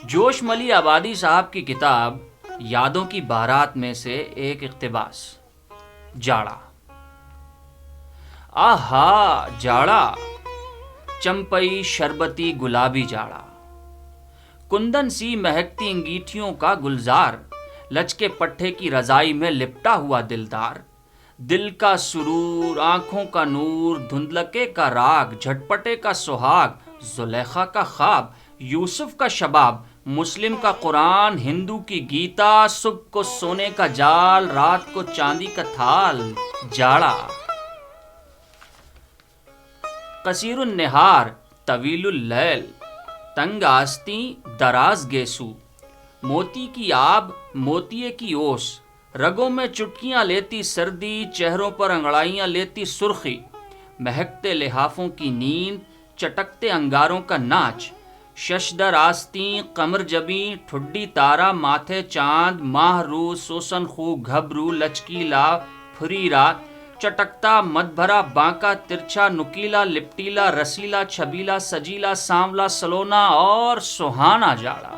جوش ملی آبادی صاحب کی کتاب یادوں کی بارات میں سے ایک اقتباس۔ جاڑا، آہا جاڑا، چمپئی شربتی گلابی جاڑا، کندن سی مہکتی انگیٹھیوں کا گلزار، لچکے پٹھے کی رضائی میں لپٹا ہوا دلدار، دل کا سرور، آنکھوں کا نور، دھندلکے کا راگ، جھٹپٹے کا سہاگ، زلیخا کا خواب، یوسف کا شباب، مسلم کا قرآن، ہندو کی گیتا، صبح کو سونے کا جال، رات کو چاندی کا تھال، جاڑا۔ قصیر النہار طویل اللیل، تنگ آستیں دراز گیسو، موتی کی آب موتیے کی اوس، رگوں میں چٹکیاں لیتی سردی، چہروں پر انگڑائیاں لیتی سرخی، مہکتے لحافوں کی نیند، چٹکتے انگاروں کا ناچ، ششدر آستیں قمر جبیں، ٹھڈی تارا ماتھے چاند، ماہ رو سوسن خو گھبرو، لچکیلا پھریرا، چٹکتا مد بھرا بانکا ترچھا، نکیلا لپٹیلا رسیلا چھبیلا سجیلا سانولا سلونا اور سہانا جاڑا۔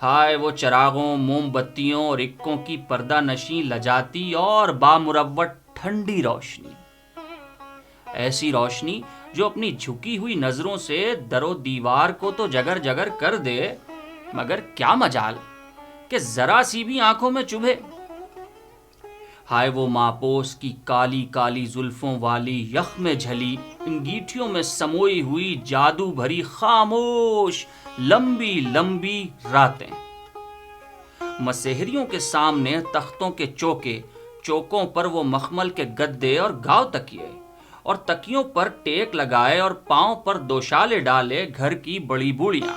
ہائے وہ چراغوں، موم بتیوں اور اکوں کی پردہ نشیں لجاتی اور بامروت ٹھنڈی روشنی، ایسی روشنی جو اپنی جھکی ہوئی نظروں سے در و دیوار کو تو جگر جگر کر دے، مگر کیا مجال کہ ذرا سی بھی آنکھوں میں چبھے۔ ہائے وہ ماپوس کی کالی کالی زلفوں والی یخ میں جھلی، انگیٹھیوں میں سموئی ہوئی جادو بھری خاموش لمبی لمبی راتیں، مسحریوں کے سامنے تختوں کے چوکے، چوکوں پر وہ مخمل کے گدے اور گاؤ تکیے، اور تکیوں پر ٹیک لگائے اور پاؤں پر دوشالے ڈالے گھر کی بڑی بوڑیاں،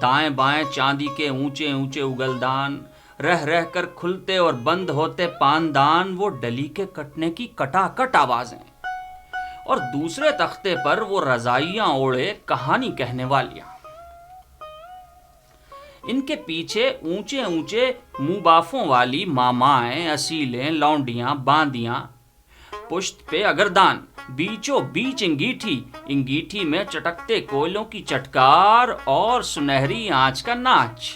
دائیں بائیں چاندی کے اونچے اونچے اگلدان، رہ رہ کر کھلتے اور بند ہوتے پاندان، وہ ڈلی کے کٹنے کی کٹا کٹ آوازیں، اور دوسرے تختے پر وہ رضائیاں اوڑے کہانی کہنے والیاں، ان کے پیچھے اونچے اونچے منہ بافوں والی مامائیں، اصیلیں، لونڈیاں، باندیاں، پشت پہ اگردان، بیچوں بیچ انگیٹھی، انگیٹھی میں چٹکتے کوئلوں کی چٹکار اور سنہری آنچ کا ناچ،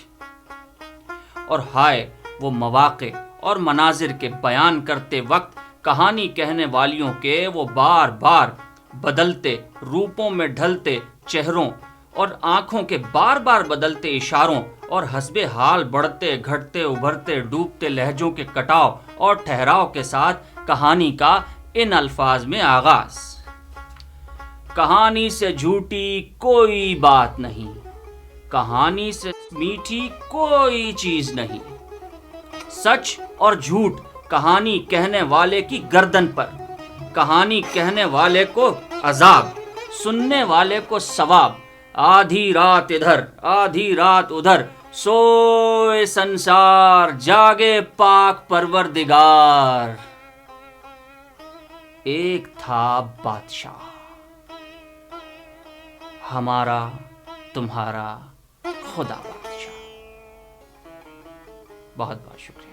اور ہائے وہ مواقع اور مناظر کے بیان کرتے وقت کہانی کہنے والیوں کے وہ بار بار بدلتے روپوں میں ڈھلتے چہروں اور آنکھوں کے بار بار بدلتے اشاروں، اور حسب حال بڑھتے گھٹتے ابھرتے ڈوبتے لہجوں کے کٹاؤ اور ٹھہراؤ کے ساتھ کہانی کا ان الفاظ میں آغاز: کہانی سے جھوٹی کوئی بات نہیں، کہانی سے میٹھی کوئی چیز نہیں، سچ اور جھوٹ کہانی کہنے والے کی گردن پر، کہانی کہنے والے کو عذاب، سننے والے کو ثواب، آدھی رات ادھر آدھی رات ادھر، سوئے سنسار جاگے پاک پروردگار۔ ایک تھا بادشاہ، ہمارا تمہارا خدا بادشاہ۔ بہت بہت شکریہ۔